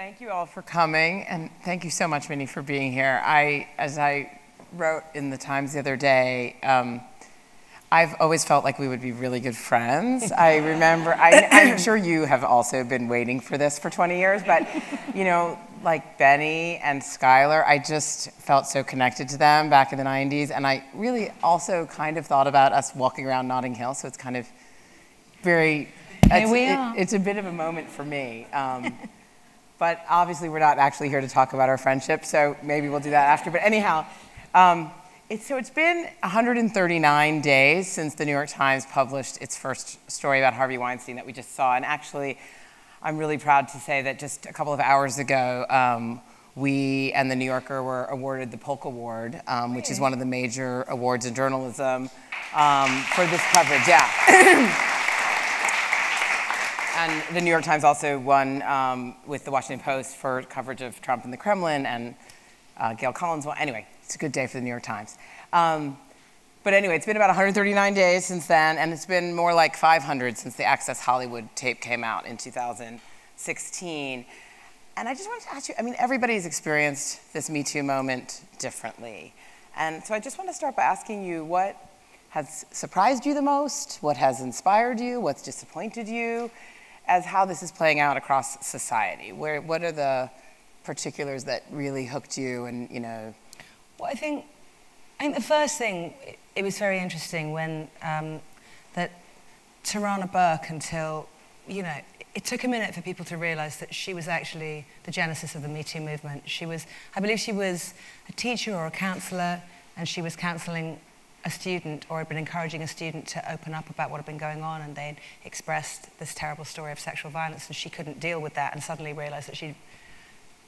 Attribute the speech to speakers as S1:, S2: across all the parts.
S1: thank you all for coming, and thank you so much, Minnie, for being here. As I wrote in the Times the other day, I've always felt like we would be really good friends. I remember, I'm sure you have also been waiting for this for 20 years, but you know, like Benny and Skylar, I just felt so connected to them back in the 90s, and I really also kind of thought about us walking around Notting Hill, so it's kind of very, it's a bit of a moment for me. But obviously we're not actually here to talk about our friendship, so maybe we'll do that after. But anyhow, it's been 139 days since the New York Times published its first story about Harvey Weinstein that we just saw. And actually, I'm really proud to say that just a couple of hours ago, we and the New Yorker were awarded the Polk Award, which is one of the major awards in journalism for this coverage, yeah. And the New York Times also won with the Washington Post for coverage of Trump in the Kremlin, and Gail Collins won. Anyway, it's a good day for the New York Times. But anyway, it's been about 139 days since then, and it's been more like 500 since the Access Hollywood tape came out in 2016. And I just wanted to ask you, I mean, everybody's experienced this Me Too moment differently. And so I just want to start by asking you, what has surprised you the most? What has inspired you? What's disappointed you? As how this is playing out across society? What are the particulars that really hooked you and, you know?
S2: Well, I think the first thing, it was very interesting when that Tarana Burke, until, you know, it took a minute for people to realize that she was actually the genesis of the Me Too movement. She was, I believe she was a teacher or a counselor, and she was counseling a student, or had been encouraging a student to open up about what had been going on, and they'd expressed this terrible story of sexual violence, and she couldn't deal with that, and suddenly realized that she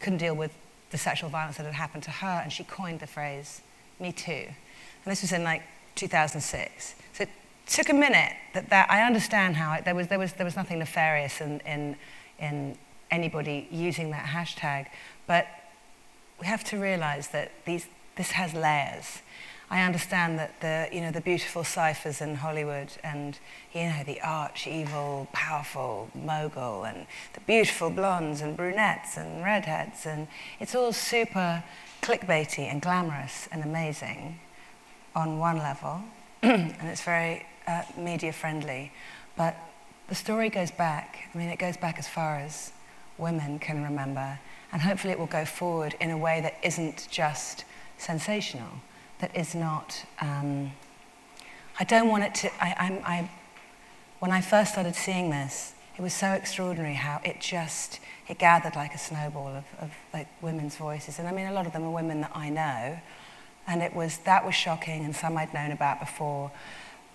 S2: couldn't deal with the sexual violence that had happened to her, and she coined the phrase, Me Too. And this was in like 2006. So it took a minute that I understand how there was nothing nefarious in anybody using that hashtag, but we have to realize that this has layers. I understand that the beautiful ciphers in Hollywood, and the arch evil, powerful mogul, and the beautiful blondes and brunettes and redheads, and it's all super clickbaity and glamorous and amazing on one level, and it's very media friendly. But the story goes back. I mean, it goes back as far as women can remember, and hopefully it will go forward in a way that isn't just sensational. That is not, I don't want it to, when I first started seeing this, it was so extraordinary how it gathered like a snowball of like women's voices. And I mean, a lot of them are women that I know, and that was shocking, and some I'd known about before.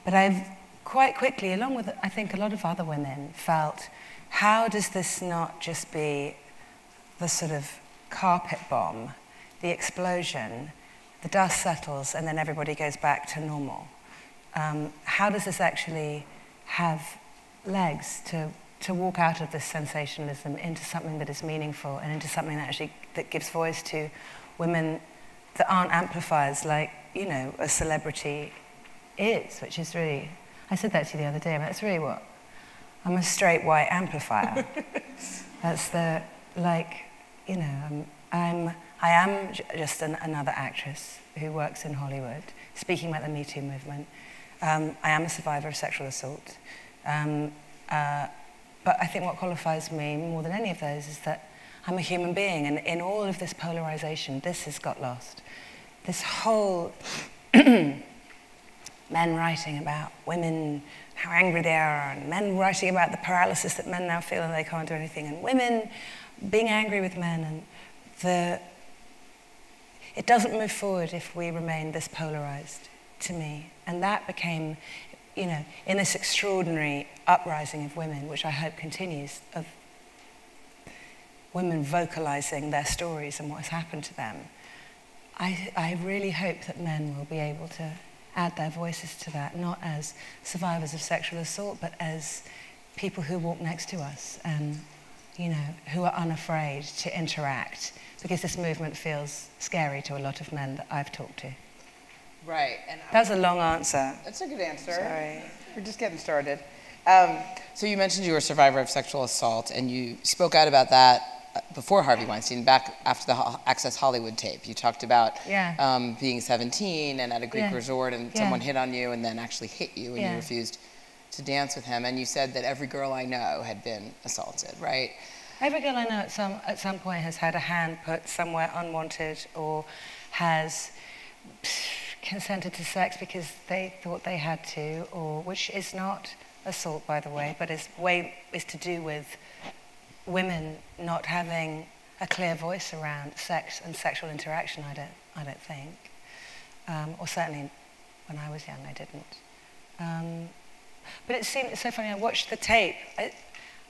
S2: But I've quite quickly, along with I think a lot of other women, felt, how does this not just be the sort of carpet bomb, the explosion, the dust settles, and then everybody goes back to normal? How does this actually have legs to walk out of this sensationalism into something that is meaningful, and into something that gives voice to women that aren't amplifiers like, a celebrity is, which is really, I said that to you the other day, but that's really what, I'm a straight white amplifier. That's the, I am just another actress who works in Hollywood, speaking about the Me Too movement. I am a survivor of sexual assault. But I think what qualifies me more than any of those is that I'm a human being, and in all of this polarization, this has got lost. This whole men writing about women, how angry they are, and men writing about the paralysis that men now feel and they can't do anything, and women being angry with men, and it doesn't move forward if we remain this polarized, to me. And that became, in this extraordinary uprising of women, which I hope continues, of women vocalizing their stories and what has happened to them, I really hope that men will be able to add their voices to that, not as survivors of sexual assault, but as people who walk next to us and, who are unafraid to interact, because this movement feels scary to a lot of men that I've talked to.
S1: Right. And
S2: that was a long answer.
S1: That's a good answer.
S2: Sorry.
S1: We're just getting started. So you mentioned you were a survivor of sexual assault, and you spoke out about that before Harvey Weinstein, back after the Access Hollywood tape. You talked about being 17 and at a Greek resort and someone hit on you and then actually hit you and you refused to dance with him. And you said that every girl I know had been assaulted, right?
S2: Every girl I know at some point has had a hand put somewhere unwanted or has consented to sex because they thought they had to, or which is not assault, by the way, but is to do with women not having a clear voice around sex and sexual interaction. I don't think, or certainly when I was young, I didn't. But it seemed so funny. I watched the tape.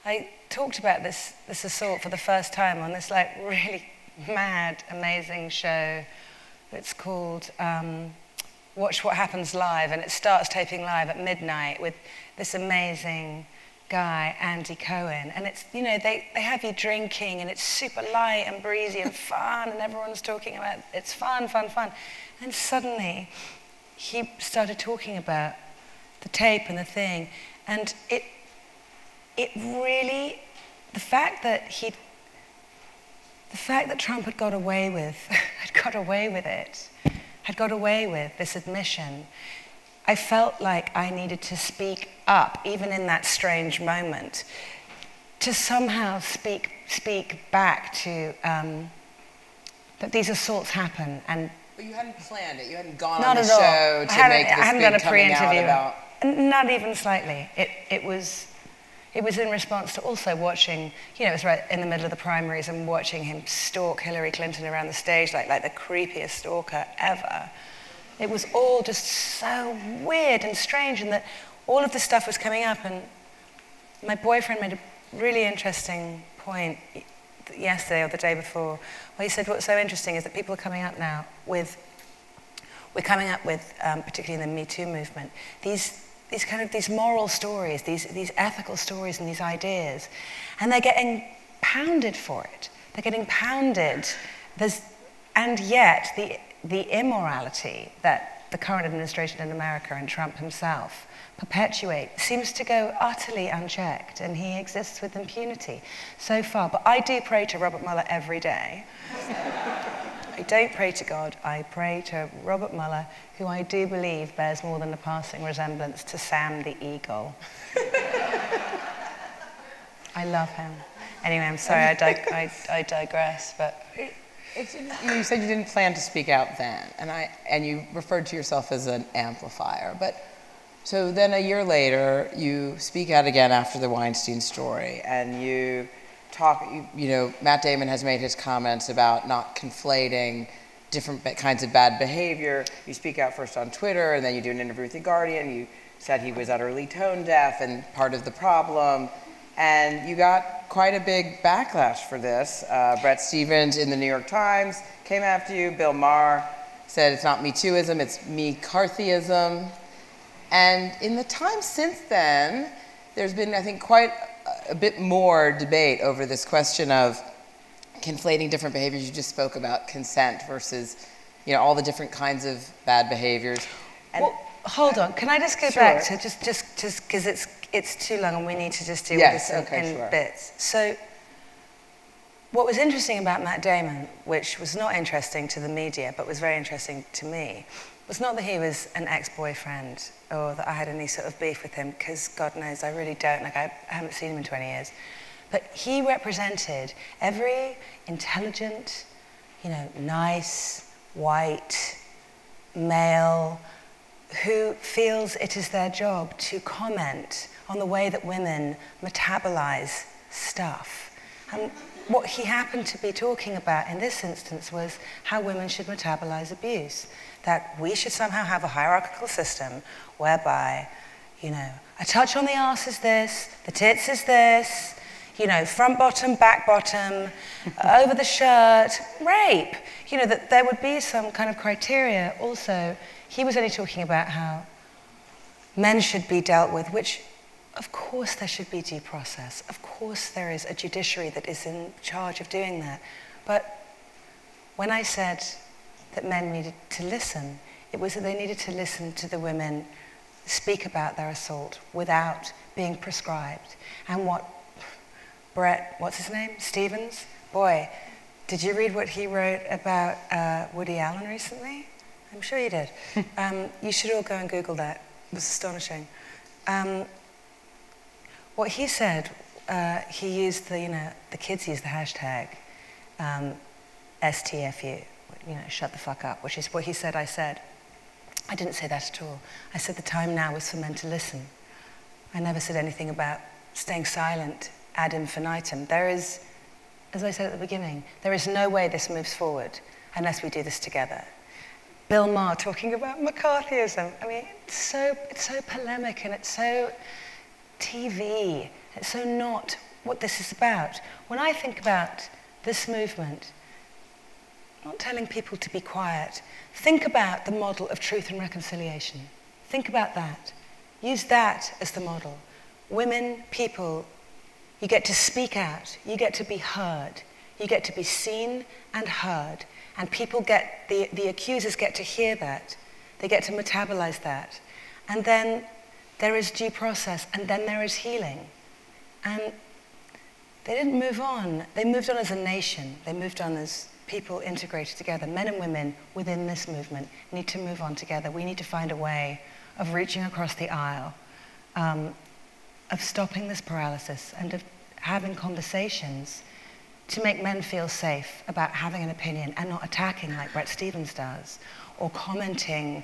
S2: I talked about this assault for the first time on this like really mad, amazing show that's called Watch What Happens Live, and it starts taping live at midnight with this amazing guy, Andy Cohen, and it's, you know, they have you drinking and it's super light and breezy and fun and everyone's talking about it's fun. And suddenly he started talking about the tape and the thing, and it really, the fact that Trump had got away with this admission, I felt like I needed to speak up, even in that strange moment, to somehow speak back to that these assaults happen. And
S1: but you hadn't planned it. You hadn't gone on the show to make this big coming out about.
S2: Not even slightly. It was in response to also watching, you know, it was right in the middle of the primaries and watching him stalk Hillary Clinton around the stage like the creepiest stalker ever. It was all just so weird and strange, and that all of this stuff was coming up. And my boyfriend made a really interesting point yesterday or the day before, where he said what's so interesting is that people are coming up now with, particularly in the Me Too movement, these moral stories, these ethical stories and these ideas, and they're getting pounded for it. They're getting pounded. And yet the immorality that the current administration in America and Trump himself perpetuate seems to go utterly unchecked, and he exists with impunity so far. But I do pray to Robert Mueller every day. I don't pray to God, I pray to Robert Mueller, who I do believe bears more than a passing resemblance to Sam the Eagle. I love him. Anyway, I'm sorry, I digress, but...
S1: You said you didn't plan to speak out then, and you referred to yourself as an amplifier. But so then a year later, you speak out again after the Weinstein story, and you talk. You know, Matt Damon has made his comments about not conflating different kinds of bad behavior. You speak out first on Twitter, and then you do an interview with The Guardian. You said he was utterly tone deaf and part of the problem. And you got quite a big backlash for this. Bret Stephens in the New York Times came after you. Bill Maher said it's not Me Tooism, it's Me Carthyism. And in the time since then, there's been, I think, quite a bit more debate over this question of conflating different behaviors. You just spoke about consent versus, you know, all the different kinds of bad behaviors. And
S2: well, hold on, can I just go back to just because it's too long and we need to just deal with this in bits. So what was interesting about Matt Damon, which was not interesting to the media but was very interesting to me, was not that he was an ex-boyfriend or that I had any sort of beef with him, because God knows I really don't. Like, I haven't seen him in 20 years. But he represented every intelligent, you know, nice, white, male who feels it is their job to comment on the way that women metabolize stuff. And what he happened to be talking about in this instance was how women should metabolize abuse. That we should somehow have a hierarchical system whereby, you know, a touch on the arse is this, the tits is this, you know, front bottom, back bottom, over the shirt, rape. You know, that there would be some kind of criteria. Also, he was only talking about how men should be dealt with, which, of course there should be due process. Of course there is a judiciary that is in charge of doing that. But when I said that men needed to listen, it was that they needed to listen to the women speak about their assault without being prescribed. And what Bret, what's his name? Stephens boy, did you read what he wrote about Woody Allen recently? I'm sure you did. You should all go and Google that. It was astonishing. What he said, he used the kids use the hashtag STFU, shut the fuck up, which is what he said I said. I didn't say that at all. I said the time now was for men to listen. I never said anything about staying silent ad infinitum. There is, as I said at the beginning, there is no way this moves forward unless we do this together. Bill Maher talking about McCarthyism. I mean, it's so polemic and it's so TV. It's so not what this is about. When I think about this movement, not telling people to be quiet, think about the model of truth and reconciliation. Think about that. Use that as the model. Women, people, you get to speak out. You get to be heard. You get to be seen and heard. And people get, the accusers get to hear that. They get to metabolize that. And then there is due process, and then there is healing. And they didn't move on. They moved on as a nation. They moved on as people integrated together. Men and women within this movement need to move on together. We need to find a way of reaching across the aisle, of stopping this paralysis, and of having conversations to make men feel safe about having an opinion and not attacking like Bret Stephens does, or commenting,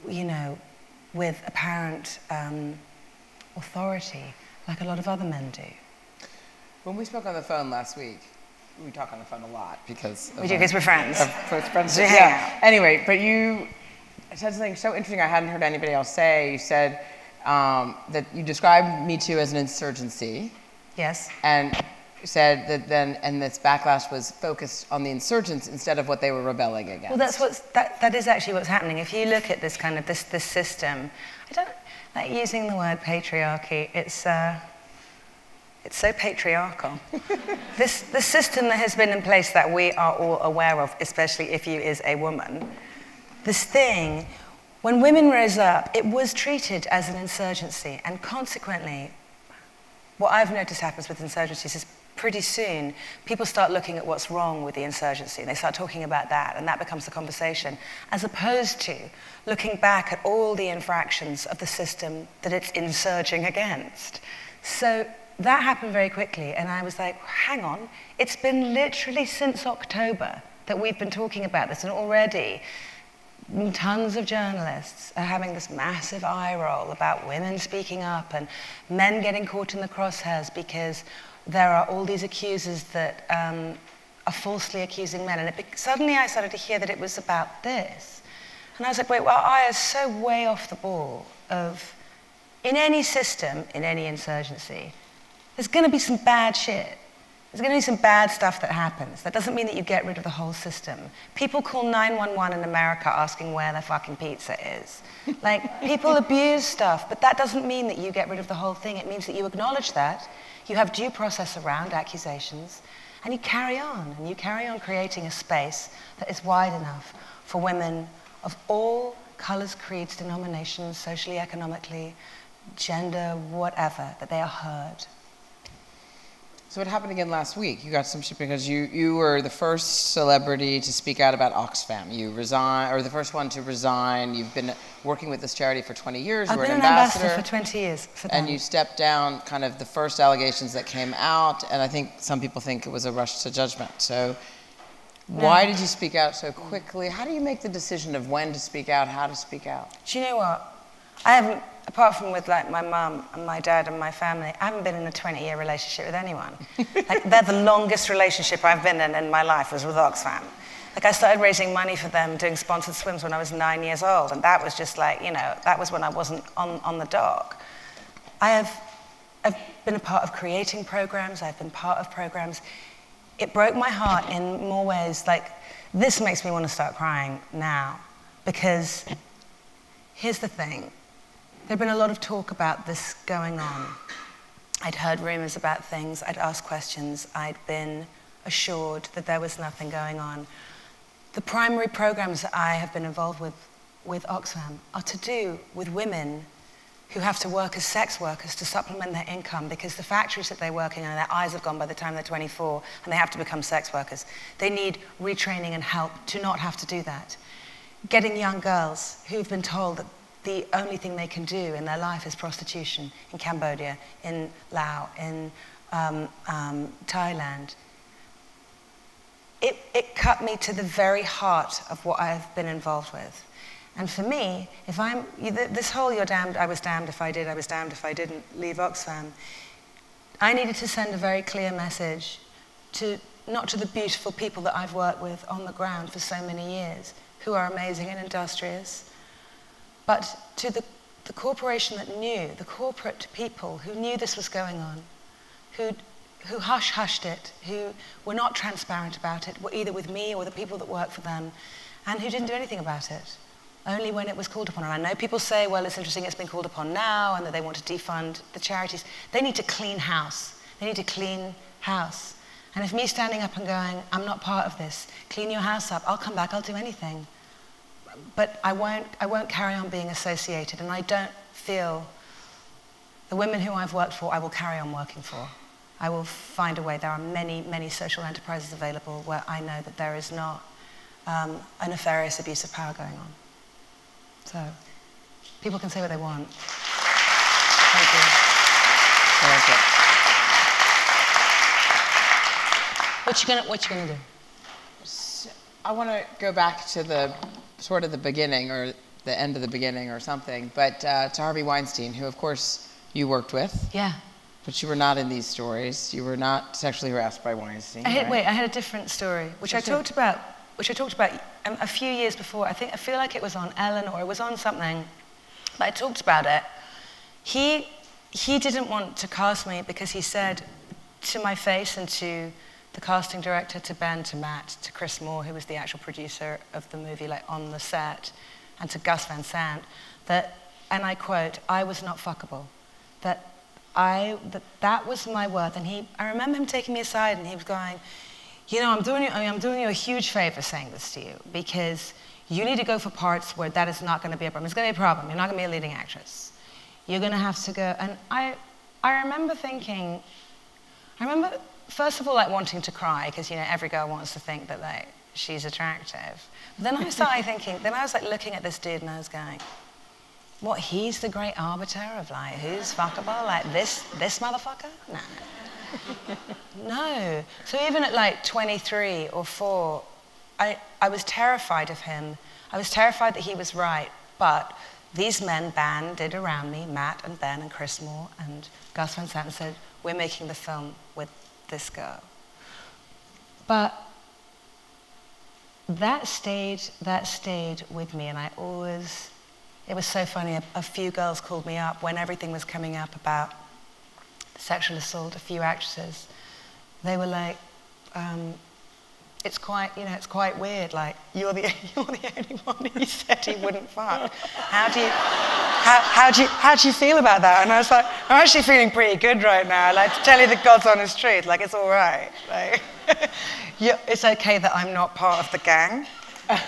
S2: with apparent authority like a lot of other men do.
S1: When we spoke on the phone last week, we talk on the phone a lot because
S2: we do because we're friends.
S1: Friends. Yeah. Anyway, but you said something so interesting I hadn't heard anybody else say. You said that you described Me Too as an insurgency.
S2: Yes.
S1: And said that then, this backlash was focused on the insurgents instead of what they were rebelling against.
S2: Well, that is actually what's happening. If you look at this kind of this system, I don't like using the word patriarchy. It's so patriarchal. This system that has been in place that we are all aware of, especially if you is a woman, this thing, when women rose up, it was treated as an insurgency, and consequently, what I've noticed happens with insurgencies is pretty soon people start looking at what's wrong with the insurgency, and they start talking about that, and that becomes the conversation, as opposed to looking back at all the infractions of the system that it's insurging against. So that happened very quickly, and I was like, hang on, it's been literally since October that we've been talking about this, and already tons of journalists are having this massive eye roll about women speaking up and men getting caught in the crosshairs because there are all these accusers that are falsely accusing men. And suddenly I started to hear that it was about this. And I was like, wait, well, I is so way off the ball of, in any system, in any insurgency, there's going to be some bad shit. There's going to be some bad stuff that happens. That doesn't mean that you get rid of the whole system. People call 911 in America asking where their fucking pizza is. Like, people abuse stuff, but that doesn't mean that you get rid of the whole thing. It means that you acknowledge that, you have due process around accusations, and you carry on. And you carry on creating a space that is wide enough for women of all colors, creeds, denominations, socially, economically, gender, whatever, that they are heard.
S1: So what happened again last week? You got some shit because you were the first celebrity to speak out about Oxfam. You resigned, or the first one to resign. You've been working with this charity for 20 years.
S2: I've
S1: you were
S2: been
S1: an
S2: ambassador for 20 years for them.
S1: And you stepped down kind of the first allegations that came out, and I think some people think it was a rush to judgment. So why did you speak out so quickly? How do you make the decision of when to speak out, how to speak out?
S2: Do you know what? I haven't, apart from with like my mum and my dad and my family, I haven't been in a 20-year relationship with anyone. Like, they're the longest relationship I've been in my life was with Oxfam. Like, I started raising money for them, doing sponsored swims when I was 9 years old, and that was just like, that was when I wasn't on the dock. I've been a part of creating programs, I've been part of programs. It broke my heart in more ways. Like, this makes me want to start crying now, because here's the thing. There'd been a lot of talk about this going on. I'd heard rumors about things, I'd asked questions, I'd been assured that there was nothing going on. The primary programs that I have been involved with Oxfam are to do with women who have to work as sex workers to supplement their income because the factories that they're working in, their eyes have gone by the time they're 24 and they have to become sex workers. They need retraining and help to not have to do that. Getting young girls who've been told that the only thing they can do in their life is prostitution in Cambodia, in Laos, in Thailand. It cut me to the very heart of what I've been involved with. And for me, if this whole "you're damned, I was damned if I did, I was damned if I didn't" leave Oxfam, I needed to send a very clear message not to the beautiful people that I've worked with on the ground for so many years, who are amazing and industrious, but to the corporation that knew, the corporate people who knew this was going on, who hush-hushed it, who were not transparent about it, either with me or the people that work for them, and who didn't do anything about it, only when it was called upon. And I know people say, well, it's interesting it's been called upon now, and that they want to defund the charities. They need to clean house. They need to clean house. And if me standing up and going, I'm not part of this, clean your house up, I'll come back, I'll do anything. But I won't carry on being associated, and I don't feel the women who I've worked for, I will carry on working for. I will find a way. There are many, many social enterprises available where I know that there is not a nefarious abuse of power going on. So, people can say what they want. Thank you.
S1: Thank you.
S2: What you gonna do?
S1: So, I want to go back to the sort of the beginning, or the end of the beginning, or something. But to Harvey Weinstein, who of course you worked with.
S2: Yeah.
S1: But you were not in these stories. You were not sexually harassed by Weinstein.
S2: Wait, I had a different story, which I talked about a few years before. I feel like it was on Ellen, or it was on something, but I talked about it. He didn't want to cast me because he said to my face and to the casting director, to Ben, to Matt, to Chris Moore, who was the actual producer of the movie, like on the set, and to Gus Van Sant, that, and I quote, I was not fuckable. That was my worth. And I remember him taking me aside and he was going, you know, I'm doing you a huge favor saying this to you, because you need to go for parts where that is not going to be a problem. It's going to be a problem. You're not going to be a leading actress. You're going to have to go. And I remember thinking, first of all, like wanting to cry, because, you know, every girl wants to think that, like, she's attractive. But then I started thinking, then I was like looking at this dude and I was going, what, he's the great arbiter of, like, who's fuckable? Like, this motherfucker? No. No. So even at like 23 or 4, I was terrified of him. I was terrified that he was right, but these men banded around me, Matt and Ben and Chris Moore and Gus Van Sant, and said, we're making the film with this girl. But that stayed with me, and it was so funny, a few girls called me up when everything was coming up about sexual assault, a few actresses. They were like, it's quite weird, like, you're the only one he said he wouldn't fuck. How do you feel about that? And I was like, I'm actually feeling pretty good right now. Like, to tell you the God's honest truth, like, it's all right. Like, yeah, it's okay that I'm not part of the gang.
S1: Well,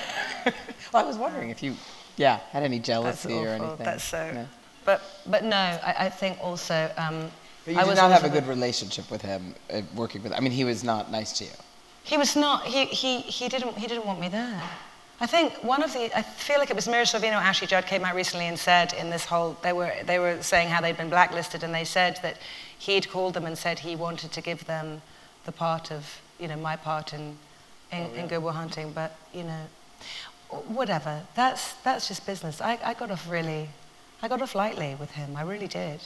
S1: I was wondering if you, had any jealousy or anything.
S2: That's so.
S1: No.
S2: But no, I think also.
S1: But you did not have a good relationship with him, working with. I mean, he was not nice to you.
S2: He was not. He didn't want me there. I think I feel like it was Mira Sorvino, Ashley Judd came out recently and said in this whole, they were saying how they'd been blacklisted, and they said that he'd called them and said he wanted to give them the part of, you know, my part in Good Will Hunting, but, you know, whatever. That's just business. I got off lightly with him. I really did.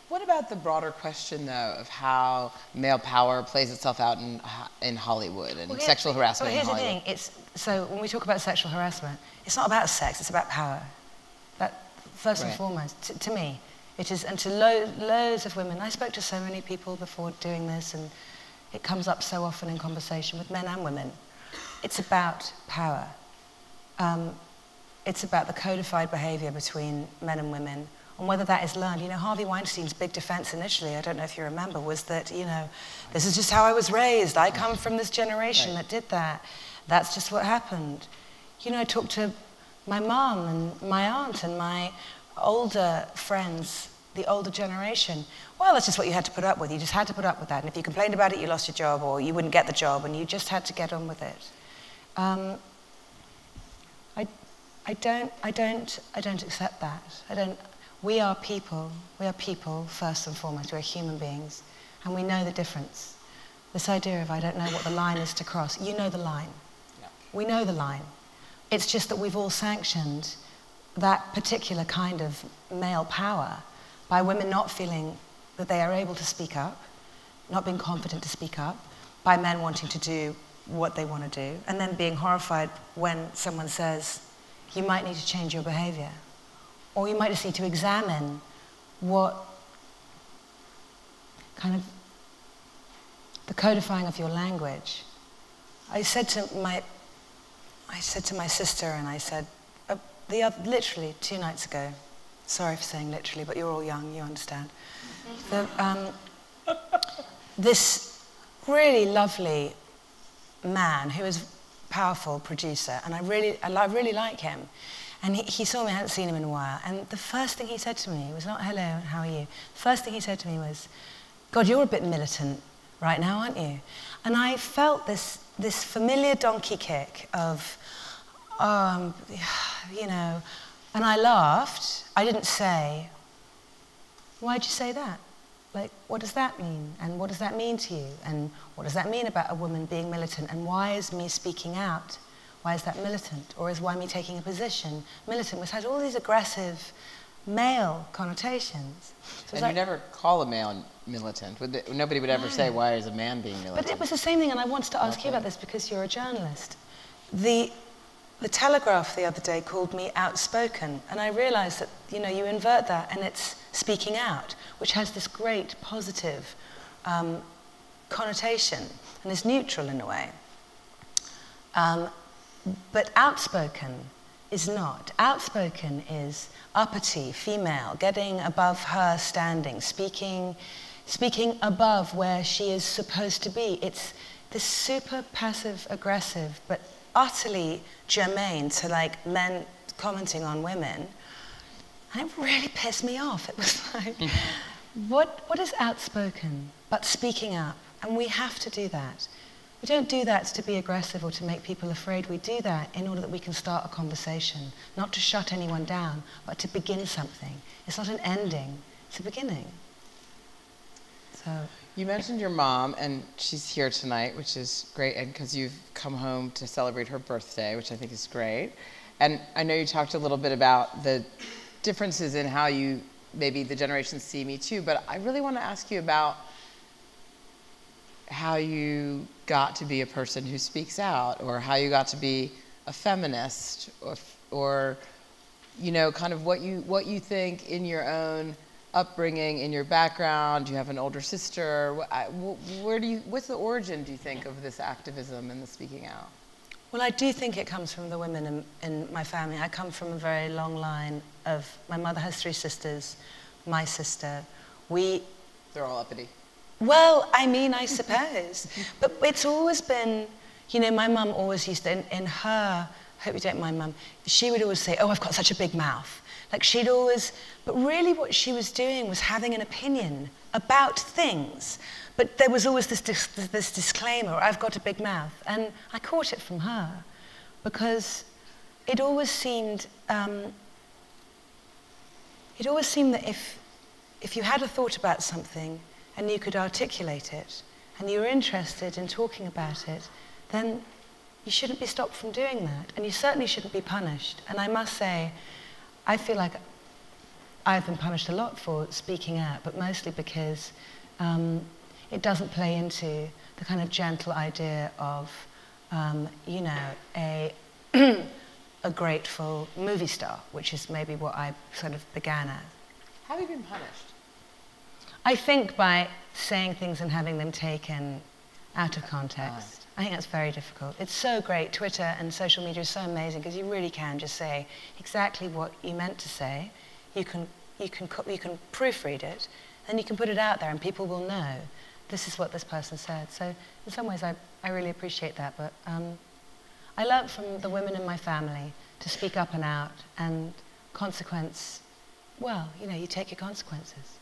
S1: What about the broader question, though, of how male power plays itself out in Hollywood and sexual harassment in Hollywood?
S2: Here's the thing. So when we talk about sexual harassment, it's not about sex, it's about power. That, first and foremost, to me, it is, and to loads of women. I spoke to so many people before doing this, and it comes up so often in conversation with men and women. It's about power. It's about the codified behavior between men and women, and whether that is learned. You know, Harvey Weinstein's big defense initially, I don't know if you remember, was that, you know, this is just how I was raised. I come from this generation that did that. That's just what happened. You know, I talked to my mom and my aunt and my older friends, the older generation, well, that's just what you had to put up with. You just had to put up with that. And if you complained about it, you lost your job, or you wouldn't get the job, and you just had to get on with it. I don't accept that. We are people. We are people first and foremost. We're human beings, and we know the difference. This idea of I don't know what the line is to cross. You know the line. Yeah. We know the line. It's just that we've all sanctioned that particular kind of male power by women not feeling that they are able to speak up, not being confident to speak up, by men wanting to do what they want to do, and then being horrified when someone says, you might need to change your behavior, or you might just need to examine what kind of the codifying of your language. I said to my sister, and I said, literally 2 nights ago, sorry for saying literally, but you're all young, you understand. This really lovely man who is a powerful producer, and I really like him. And he saw me, I hadn't seen him in a while, and the first thing he said to me was not, hello, how are you? The first thing he said to me was, God, you're a bit militant right now, aren't you? And I felt this familiar donkey kick of, you know, and I laughed. I didn't say, why'd you say that? Like, what does that mean? And what does that mean to you? And what does that mean about a woman being militant? And why is me speaking out? Why is that militant? Or is why me taking a position militant, which has all these aggressive male connotations. So
S1: and you never call a man militant. Nobody would ever say, why is a man being militant?
S2: But it was the same thing, and I wanted to ask you about this because you're a journalist. The Telegraph the other day called me outspoken, and I realized that, you know, you invert that and it's speaking out, which has this great positive connotation and is neutral in a way. But outspoken is not. Outspoken is uppity, female, getting above her standing, speaking above where she is supposed to be. It's this super passive-aggressive, but utterly germane to like men commenting on women. And it really pissed me off. It was like, what is outspoken but speaking up? And we have to do that. We don't do that to be aggressive or to make people afraid. We do that in order that we can start a conversation, not to shut anyone down, but to begin something. It's not an ending, it's a beginning. So
S1: you mentioned your mom, and she's here tonight, which is great, and because you've come home to celebrate her birthday, which I think is great. And I know you talked a little bit about the differences in how you, maybe the generations see Me Too, but I really want to ask you about how you got to be a person who speaks out, or how you got to be a feminist, or you know, kind of what you think in your own upbringing, in your background. Do you have an older sister? What's the origin, do you think, of this activism and the speaking out?
S2: Well, I do think it comes from the women in my family. I come from a very long line of, my mother has 3 sisters, my sister.
S1: They're all uppity.
S2: Well, I mean, I suppose. But it's always been, you know, my mum always used to, in her, I hope you don't mind, Mum, she would always say, oh, I've got such a big mouth. Like she'd always, but really what she was doing was having an opinion about things. But there was always this disclaimer, I've got a big mouth. And I caught it from her because it always seemed that if you had a thought about something and you could articulate it and you were interested in talking about it, then you shouldn't be stopped from doing that. And you certainly shouldn't be punished. And I must say, I feel like I've been punished a lot for speaking out, but mostly because it doesn't play into the kind of gentle idea of, you know, a grateful movie star, which is maybe what I sort of began as.
S1: How have you been punished?
S2: I think by saying things and having them taken out of context. I think that's very difficult. It's so great. Twitter and social media is so amazing because you really can just say exactly what you meant to say. You can proofread it, and you can put it out there, and people will know this is what this person said. So in some ways, I really appreciate that. But I learned from the women in my family to speak up and out, and consequence well, you know, you take your consequences.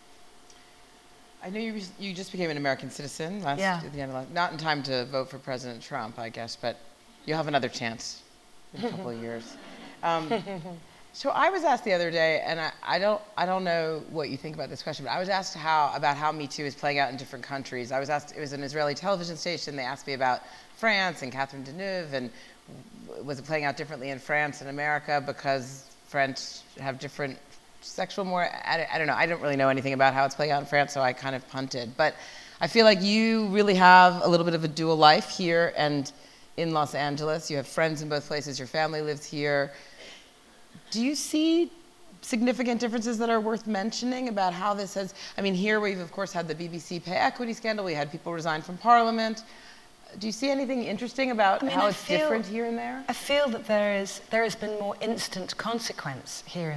S1: I know you just became an American citizen at the end of last, not in time to vote for President Trump, I guess, but you'll have another chance in a couple of years. So I was asked the other day, and I don't know what you think about this question, but I was asked about how Me Too is playing out in different countries. I was asked, it was an Israeli television station, they asked me about France and Catherine Deneuve, and was it playing out differently in France and America because French have different sexual I don't know. I don't really know anything about how it's playing out in France, so I kind of punted. But I feel like you really have a little bit of a dual life here and in Los Angeles. You have friends in both places. Your family lives here. Do you see significant differences that are worth mentioning about how this has, I mean, here we've of course had the BBC pay equity scandal. We had people resign from Parliament. Do you see anything interesting about how it's different here and there?
S2: I feel that there has been more instant consequence here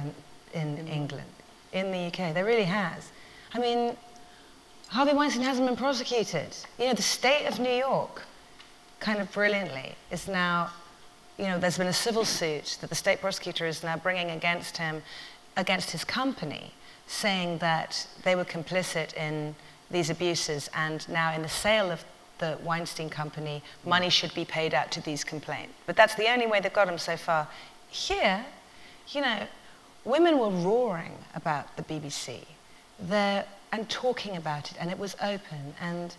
S2: in England, in the UK. There really has. I mean, Harvey Weinstein hasn't been prosecuted. You know, the state of New York, kind of brilliantly, is now, you know, there's been a civil suit that the state prosecutor is now bringing against him, against his company, saying that they were complicit in these abuses, and now in the sale of the Weinstein company, money should be paid out to these complaints. But that's the only way they've got him so far. Here, you know, women were roaring about the BBC and talking about it, and it was open, and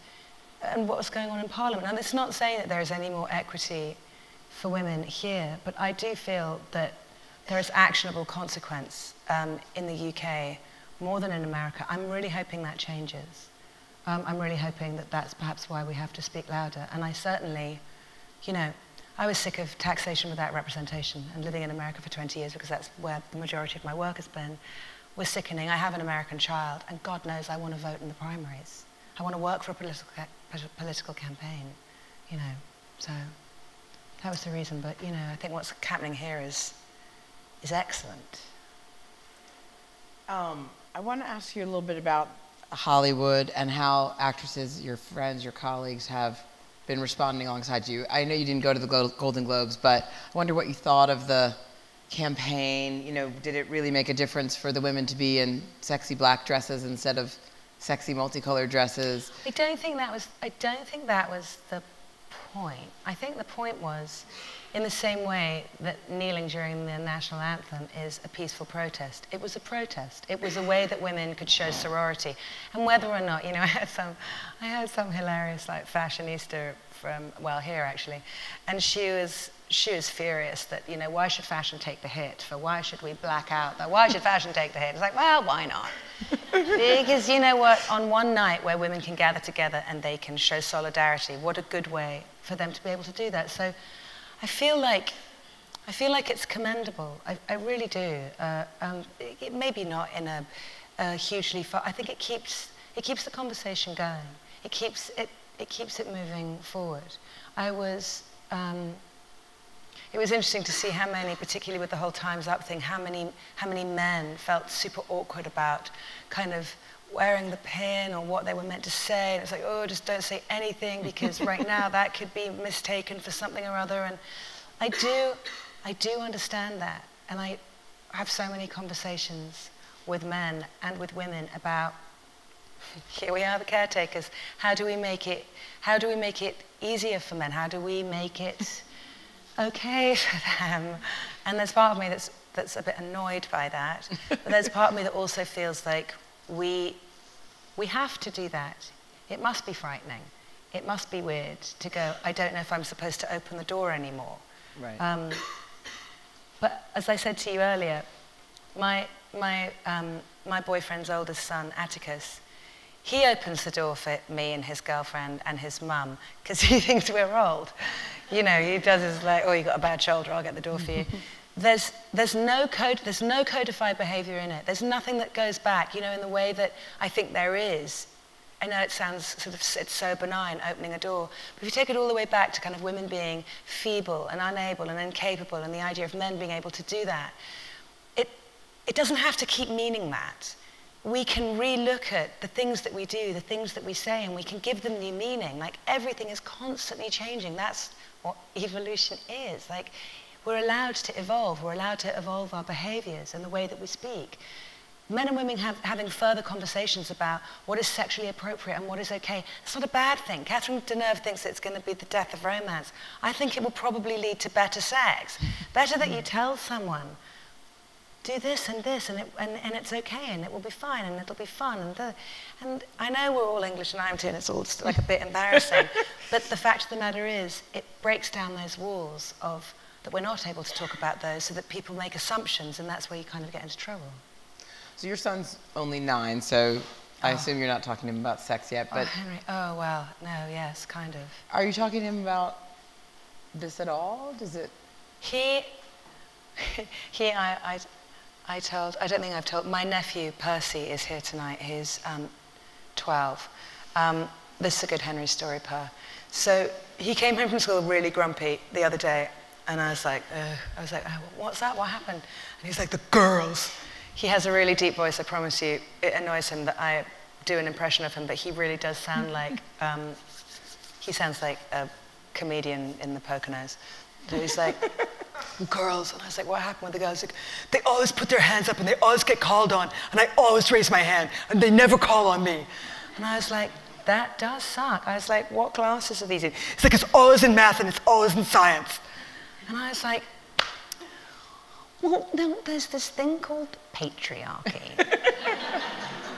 S2: what was going on in Parliament. And it's not saying that there is any more equity for women here, but I do feel that there is actionable consequence in the UK more than in America. I'm really hoping that changes. I'm really hoping that that's perhaps why we have to speak louder. And I certainly, you know, I was sick of taxation without representation, and living in America for 20 years, because that's where the majority of my work has been, was sickening. I have an American child, and God knows I want to vote in the primaries. I want to work for a political campaign, you know. So that was the reason. But, you know, I think what's happening here is excellent.
S1: I want to ask you a little bit about Hollywood and how actresses, your friends, your colleagues have been responding alongside you. I know you didn't go to the Golden Globes, but I wonder what you thought of the campaign. You know, did it really make a difference for the women to be in sexy black dresses instead of sexy multicolored dresses?
S2: I don't think that was the point. I think the point was, in the same way that kneeling during the national anthem is a peaceful protest. It was a protest. It was a way that women could show sorority. And whether or not, you know, I had some hilarious, like, fashionista from, well, here actually, and she was furious that, you know, why should fashion take the hit? Why should we black out? Why should fashion take the hit? It's like, well, why not? Because, you know what, on one night where women can gather together and they can show solidarity, what a good way for them to be able to do that. So I feel like it's commendable. I really do. It maybe not in a hugely far. I think it keeps the conversation going. It keeps it moving forward. It was interesting to see how many, particularly with the whole Time's Up thing, how many men felt super awkward about kind of wearing the pin or what they were meant to say. And it's like, oh, just don't say anything, because right now that could be mistaken for something or other. And I do understand that. And I have so many conversations with men and with women about, here we are, the caretakers. How do we make it easier for men? How do we make it okay for them? And there's part of me that's a bit annoyed by that. But there's part of me that also feels like we have to do that. It must be frightening. It must be weird to go, I don't know if I'm supposed to open the door anymore.
S1: Right.
S2: But as I said to you earlier, my boyfriend's oldest son, Atticus, he opens the door for me and his girlfriend and his mum, because he thinks we're old. You know, he does his like, oh, you got a bad shoulder, I'll get the door for you. There's no codified behavior in it. There's nothing that goes back, you know, in the way that I think there is. I know it sounds sort of, it's so benign, opening a door, but if you take it all the way back to kind of women being feeble and unable and incapable, and the idea of men being able to do that, it doesn't have to keep meaning that. We can re-look at the things that we do, the things that we say, and we can give them new meaning. Like, everything is constantly changing. That's what evolution is. Like, we're allowed to evolve. We're allowed to evolve our behaviors and the way that we speak. men and women having further conversations about what is sexually appropriate and what is okay. It's not a bad thing. Catherine Deneuve thinks it's going to be the death of romance. I think it will probably lead to better sex. Better that you tell someone, do this, and it's okay, and it will be fine, and it'll be fun. And I know we're all English, and I am too, and it's all just like a bit embarrassing. But the fact of the matter is, it breaks down those walls of that we're not able to talk about those, so that people make assumptions, and that's where you kind of get into trouble.
S1: So your son's only 9, so I assume you're not talking to him about sex yet, but...
S2: Oh, Henry, oh, well, no, yes, kind of.
S1: Are you talking to him about this at all? Does it...
S2: I don't think I've told, my nephew, Percy, is here tonight. He's 12. This is a good Henry story, Per. So he came home from school really grumpy the other day, and I was like, oh, what's that? What happened? And he's like, the girls. He has a really deep voice, I promise you. It annoys him that I do an impression of him, but he really does sound like, he sounds like a comedian in the Poconos. So he's like, girls. And I was like, what happened with the girls? Like, they always put their hands up and they always get called on, and I always raise my hand, and they never call on me. And I was like, that does suck. I was like, what classes are these in? It's like, it's always in math and it's always in science. And I was like, well, no, there's this thing called patriarchy.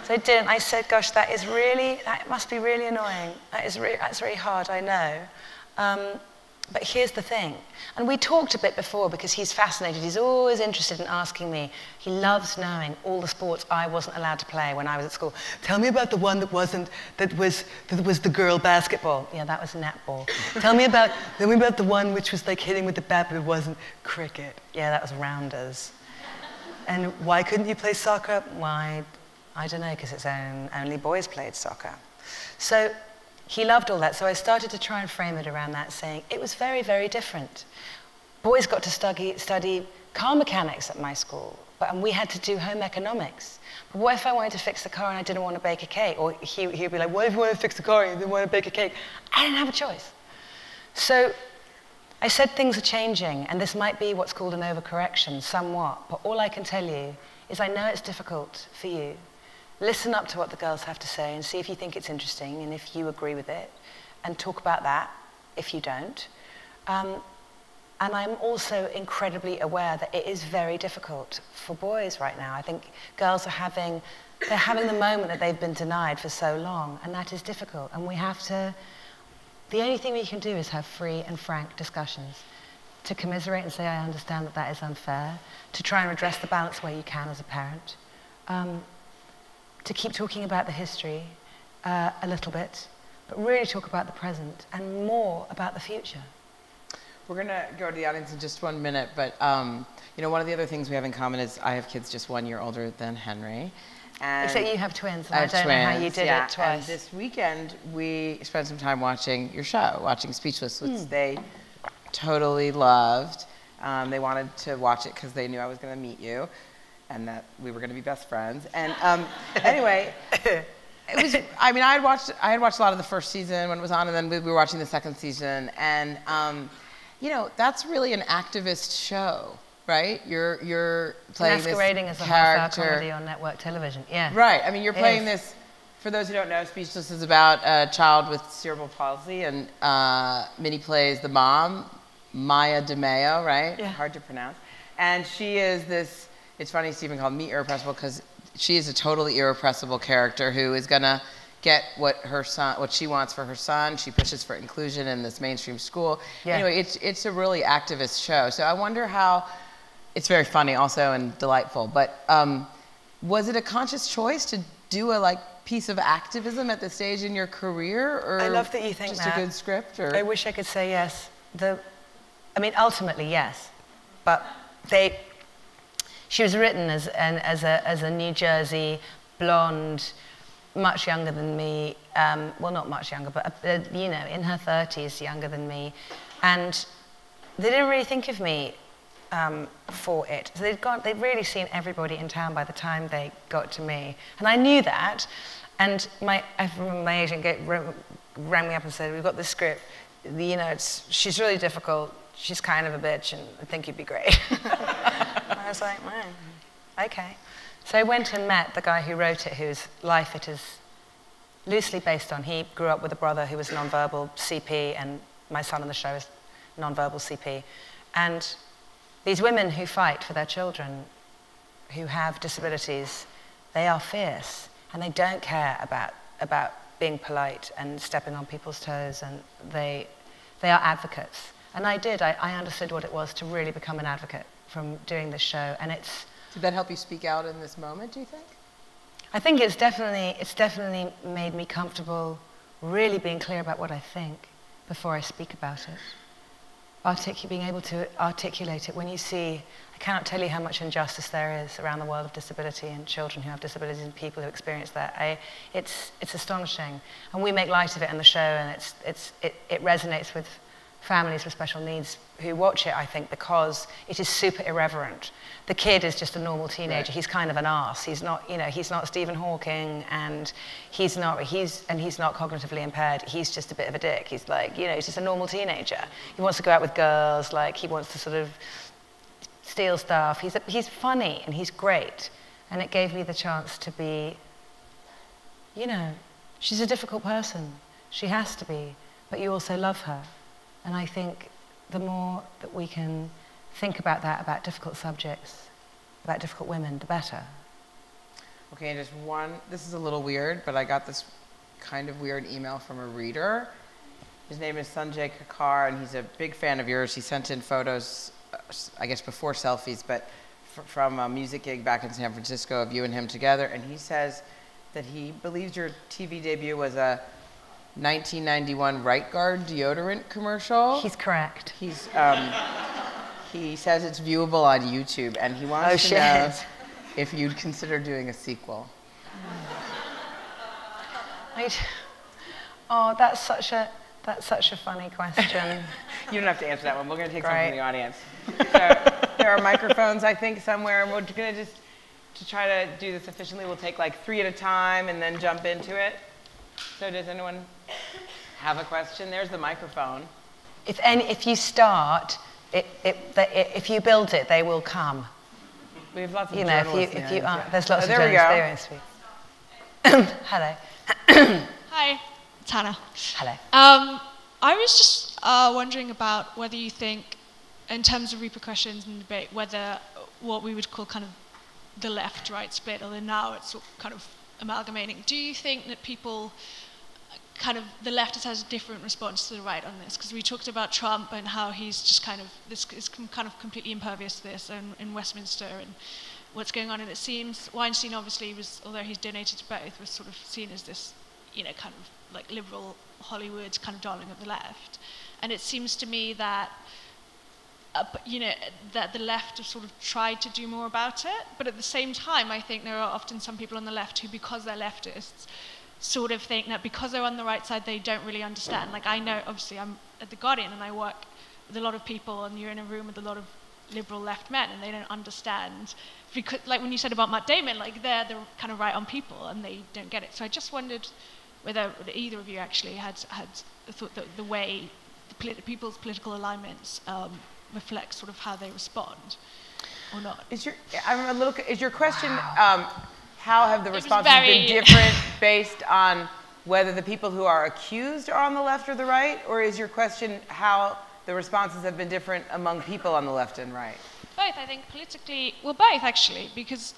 S2: So I didn't. I said, gosh, that must be really annoying. That's very hard, I know. But here's the thing. And we talked a bit before because he's fascinated. He's always interested in asking me. He loves knowing all the sports I wasn't allowed to play when I was at school. Tell me about the one that was the girl basketball. Yeah, that was netball. Tell me about the one which was like hitting with the bat, but it wasn't cricket. Yeah, that was rounders. And why couldn't you play soccer? Why, I don't know, because it's only boys played soccer. So he loved all that, so I started to try and frame it around that, saying it was very, very different. Boys got to study car mechanics at my school, and we had to do home economics. But what if I wanted to fix the car and I didn't want to bake a cake? Or he'd be like, what if you want to fix the car and you didn't want to bake a cake? I didn't have a choice. So I said things are changing, and this might be what's called an overcorrection, somewhat, but all I can tell you is I know it's difficult for you. Listen up to what the girls have to say and see if you think it's interesting and if you agree with it, and talk about that if you don't. And I'm also incredibly aware that it is very difficult for boys right now. I think girls are having the moment that they've been denied for so long, and that is difficult. And we have to, the only thing we can do is have free and frank discussions, to commiserate and say, I understand that that is unfair, to try and redress the balance where you can as a parent, to keep talking about the history a little bit, but really talk about the present and more about the future.
S1: We're going to go to the audience in just 1 minute, but you know, one of the other things we have in common is I have kids just 1 year older than Henry. And
S2: except you have twins, and
S1: I
S2: don't know how you did it twice.
S1: And this weekend, we spent some time watching your show, watching Speechless, which they totally loved. They wanted to watch it because they knew I was going to meet you, and that we were going to be best friends. And anyway, it was, I mean, I had watched a lot of the first season when it was on, and then we were watching the second season. And, you know, that's really an activist show, right? You're playing this
S2: masquerading as a half-hour comedy on network television, yeah.
S1: Right, I mean, you're playing this, for those who don't know, Speechless is about a child with cerebral palsy, and Minnie plays the mom, Maya DeMeo, right?
S2: Yeah.
S1: Hard to pronounce. And she is this, it's funny Stephen called me irrepressible, because she is a totally irrepressible character who is gonna get what she wants for her son. She pushes for inclusion in this mainstream school. Yeah. Anyway, it's a really activist show. So I wonder how, it's very funny also and delightful, but was it a conscious choice to do a piece of activism at this stage in your career, or
S2: I love that you think
S1: just
S2: that.
S1: a good script? Or?
S2: I wish I could say yes. I mean, ultimately yes, but she was written as a New Jersey blonde, much younger than me, well, not much younger, but you know, in her 30s, younger than me, and they didn't really think of me for it. So they'd really seen everybody in town by the time they got to me, and I knew that. And I remember my agent rang me up and said, "We've got this script. You know, she's really difficult. She's kind of a bitch, and I think you'd be great." And I was like, "Man, okay." So I went and met the guy who wrote it, whose life it is loosely based on. He grew up with a brother who was nonverbal CP, and my son on the show is nonverbal CP. And these women who fight for their children, who have disabilities, they are fierce, and they don't care about being polite and stepping on people's toes, and they are advocates. And I understood what it was to really become an advocate from doing this show, and it's...
S1: Did that help you speak out in this moment, do you think?
S2: I think it's definitely made me comfortable really being clear about what I think before I speak about it. Being able to articulate it when you see, I cannot tell you how much injustice there is around the world of disability and children who have disabilities and people who experience that. It's astonishing. And we make light of it in the show, and it resonates with families with special needs who watch it, I think, because it is super irreverent. The kid is just a normal teenager. Right. He's kind of an arse. He's not, he's not Stephen Hawking, and he's not cognitively impaired. He's just a bit of a dick. He's like, he's just a normal teenager. He wants to go out with girls, like he wants to sort of steal stuff. He's funny and he's great. And it gave me the chance to be, she's a difficult person. She has to be, but you also love her. And I think the more that we can think about that, about difficult subjects, about difficult women, the better.
S1: Okay, and just one, this is a little weird, but I got this kind of weird email from a reader. His name is Sanjay Kakar, and he's a big fan of yours. He sent in photos, I guess before selfies, but from a music gig back in San Francisco of you and him together, and he says that he believes your TV debut was a 1991 Right Guard deodorant commercial.
S2: He's correct.
S1: He says it's viewable on YouTube, and he wants to know if you'd consider doing a sequel.
S2: That's such a funny question.
S1: You don't have to answer that one. We're going to take some from the audience. So there are microphones, I think, somewhere, and we're going to just, to try to do this efficiently, we'll take like 3 at a time and then jump into it. So does anyone have a question? There's the microphone.
S2: If you start, if you build it, they will come.
S1: We have lots of journalists.
S2: There's lots of journalists there. Hello.
S3: Hi, it's Hannah.
S2: Hello.
S3: I was just wondering about whether you think, in terms of repercussions in the debate, whether what we would call kind of the left-right split, although now it's kind of amalgamating. Do you think that people, kind of, the left has a different response to the right on this? Because we talked about Trump and how he's just kind of, this is kind of completely impervious to this in Westminster and what's going on. And it seems Weinstein obviously was, although he's donated to both, was sort of seen as this, kind of like liberal Hollywood kind of darling of the left. And it seems to me that that the left have sort of tried to do more about it, but at the same time, I think there are often some people on the left who, because they're leftists, sort of think that because they're on the right side, they don't really understand. Like, I know, obviously, I'm at The Guardian, and I work with a lot of people, and you're in a room with a lot of liberal left men, and they don't understand. Because, like when you said about Matt Damon, like they're kind of right on people, and they don't get it. So I just wondered whether either of you actually had thought that the way people's political alignments reflect sort of how they respond, or not. Is
S1: your question, how have the responses been different based on whether the people who are accused are on the left or the right, or is your question how the responses have been different among people on the left and right?
S3: Both, I think politically, well, both actually, because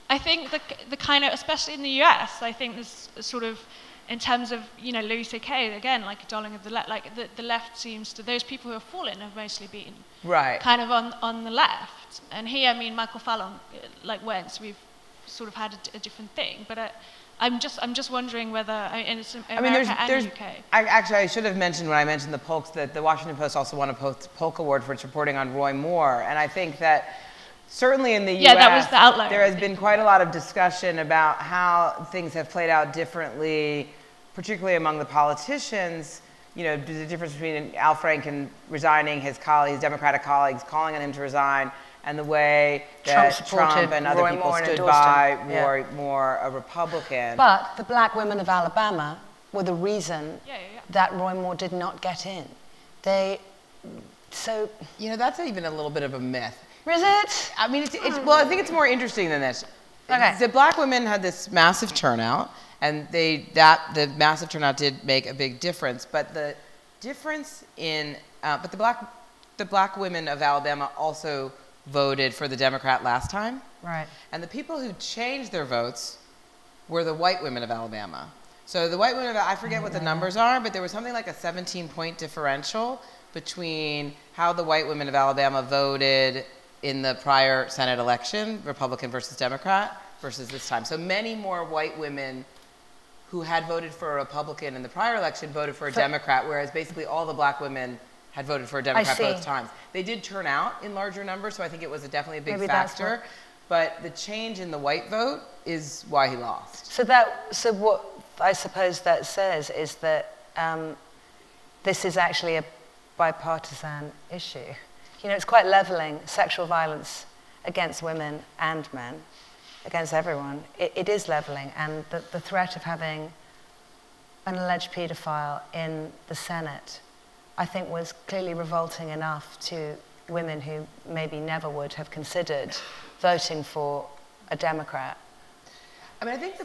S3: I think the kind of, especially in the US, I think there's sort of, in terms of, Louis C.K., again, like a darling of the left, like the left seems to, those people who have fallen have mostly been kind of on the left. And here, Michael Fallon, like Wentz, we've sort of had a different thing. But I'm just wondering whether, and it's America and the UK.
S1: I should have mentioned when I mentioned the Polks that the Washington Post also won a Polk Award for its reporting on Roy Moore. And I think that certainly in the US,
S3: that was the outlier,
S1: there has been quite a lot of discussion about how things have played out differently, particularly among the politicians. The difference between Al Franken resigning, his Democratic colleagues calling on him to resign, and the way that Trump and other people stood by Roy Moore, a Republican.
S2: But the black women of Alabama were the reason that Roy Moore did not get in.
S1: That's even a little bit of a myth.
S2: Is it?
S1: I mean, well, I think it's more interesting than this.
S2: Okay.
S1: The black women had this massive turnout, and the massive turnout did make a big difference. But the difference in, but the black women of Alabama also voted for the Democrat last time.
S2: Right.
S1: And the people who changed their votes were the white women of Alabama. So the white women, I forget what the numbers are, but there was something like a 17-point differential between how the white women of Alabama voted in the prior Senate election, Republican versus Democrat, versus this time. So many more white women who had voted for a Republican in the prior election voted for a Democrat, whereas basically all the black women had voted for a Democrat both times. They did turn out in larger numbers, so I think it was definitely a big factor. But the change in the white vote is why he lost.
S2: So what I suppose that says is that this is actually a bipartisan issue. You know, it's quite leveling, sexual violence against women and men, against everyone. It is leveling, and the threat of having an alleged paedophile in the Senate, I think, was clearly revolting enough to women who maybe never would have considered voting for a Democrat.
S1: I mean, I think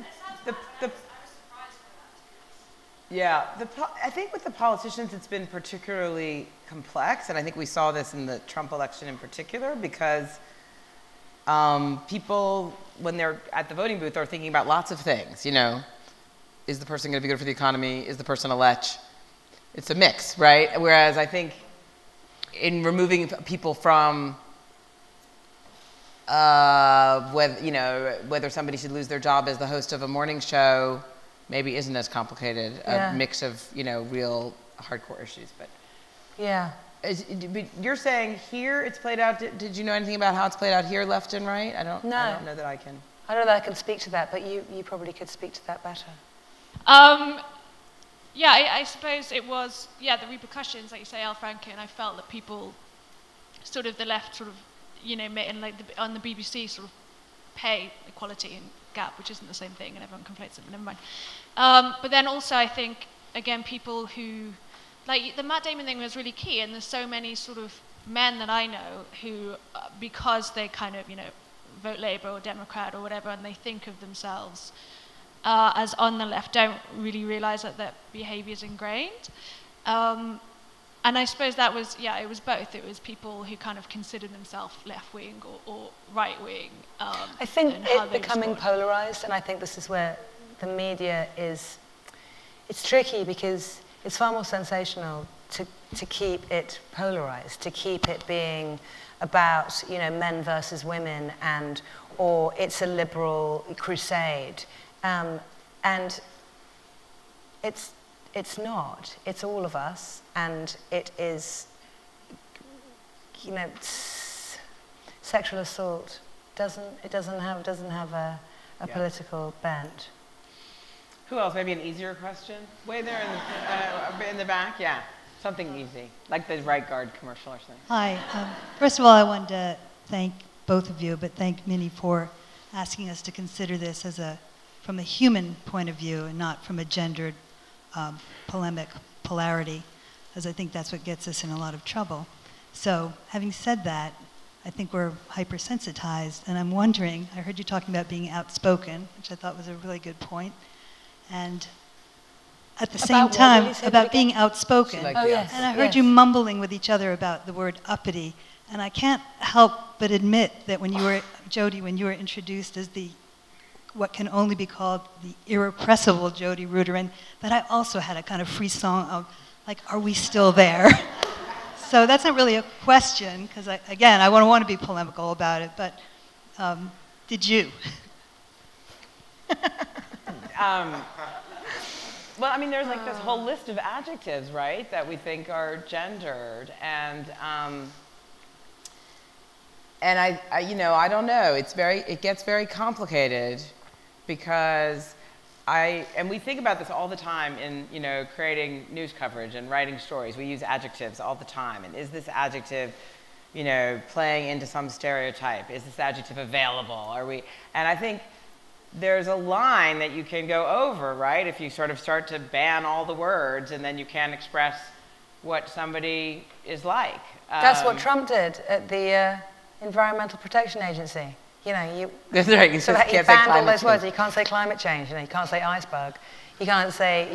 S1: I think with the politicians it's been particularly complex, and I think we saw this in the Trump election in particular, because people, when they're at the voting booth, are thinking about lots of things. You know, is the person going to be good for the economy? Is the person a lech? It's a mix, right? Whereas I think in removing people from whether somebody should lose their job as the host of a morning show maybe isn't as complicated, a mix of, real hardcore issues. But
S2: yeah.
S1: But you're saying here it's played out, did you know anything about how it's played out here, left and right? I don't know that I can.
S2: I don't know that I can speak to that, but you probably could speak to that better.
S3: Yeah, I suppose it was, the repercussions, like you say, Al Franken, I felt that people, sort of the left sort of, and like on the BBC sort of pay equality and gap, which isn't the same thing, and everyone conflates them, never mind. But then also I think, again, people who, like the Matt Damon thing was really key, and there's so many sort of men that I know who, because they kind of, vote Labour or Democrat or whatever, and they think of themselves as on the left, don't really realise that their behaviour is ingrained. And I suppose that was, it was both. It was people who kind of considered themselves left-wing or right-wing.
S2: I think it becoming polarised, and I think this is where the media is, it's tricky because it's far more sensational to keep it polarised, to keep it being about, men versus women, or it's a liberal crusade. And it's not. It's all of us, and it is, sexual assault doesn't have a political bent.
S1: Who else? Maybe an easier question? Way there in the back? Yeah, something easy, like the Right Guard commercial or something.
S4: Hi. First of all, I wanted to thank both of you, but thank Minnie for asking us to consider this from a human point of view and not from a gendered polemic polarity, because I think that's what gets us in a lot of trouble. So having said that, I think we're hypersensitized, and I'm wondering, I heard you talking about being outspoken, which I thought was a really good point, and at the same time, about being outspoken, and I heard you mumbling with each other about the word uppity, and I can't help but admit that when you were, Jodi, when you were introduced as what can only be called the irrepressible Jodi Rudoren, that I also had a kind of frisson of, like, are we still there? So that's not really a question, because again, I don't want to be polemical about it, but did you?
S1: Well, I mean, there's like this whole list of adjectives, right, that we think are gendered, and I don't know. It gets very complicated, because we think about this all the time in, creating news coverage and writing stories. We use adjectives all the time. And is this adjective, playing into some stereotype? Is this adjective available? And I think there's a line that you can go over, right? If you sort of start to ban all the words, and then you can't express what somebody is like.
S2: That's what Trump did at the Environmental Protection Agency. You know,
S1: That's right. You
S2: so
S1: just
S2: he
S1: can't say
S2: banned all
S1: climate
S2: those words.
S1: change.
S2: You can't say climate change. You know, you can't say iceberg. You can't say.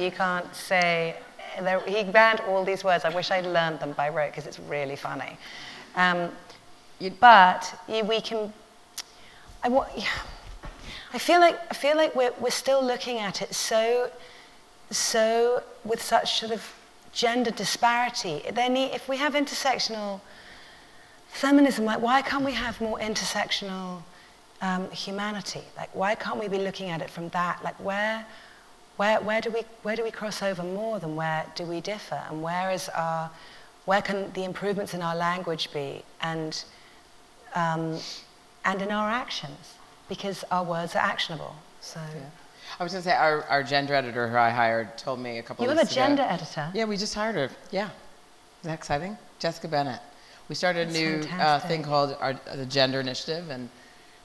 S2: He banned all these words. I wish I'd learned them by rote because it's really funny. We can. I feel like we're still looking at it so with such sort of gender disparity. If we have intersectional feminism, like why can't we have more intersectional humanity? Like why can't we be looking at it from that? Like where do we cross over more than where do we differ? And where can the improvements in our language be and in our actions? Because our words are actionable. So.
S1: Yeah. I was going to say, our gender editor who I hired told me a couple of weeks ago.
S2: You have a gender editor?
S1: Yeah, we just hired her. Yeah. Is that exciting? Jessica Bennett. We started a new thing called the Gender Initiative, and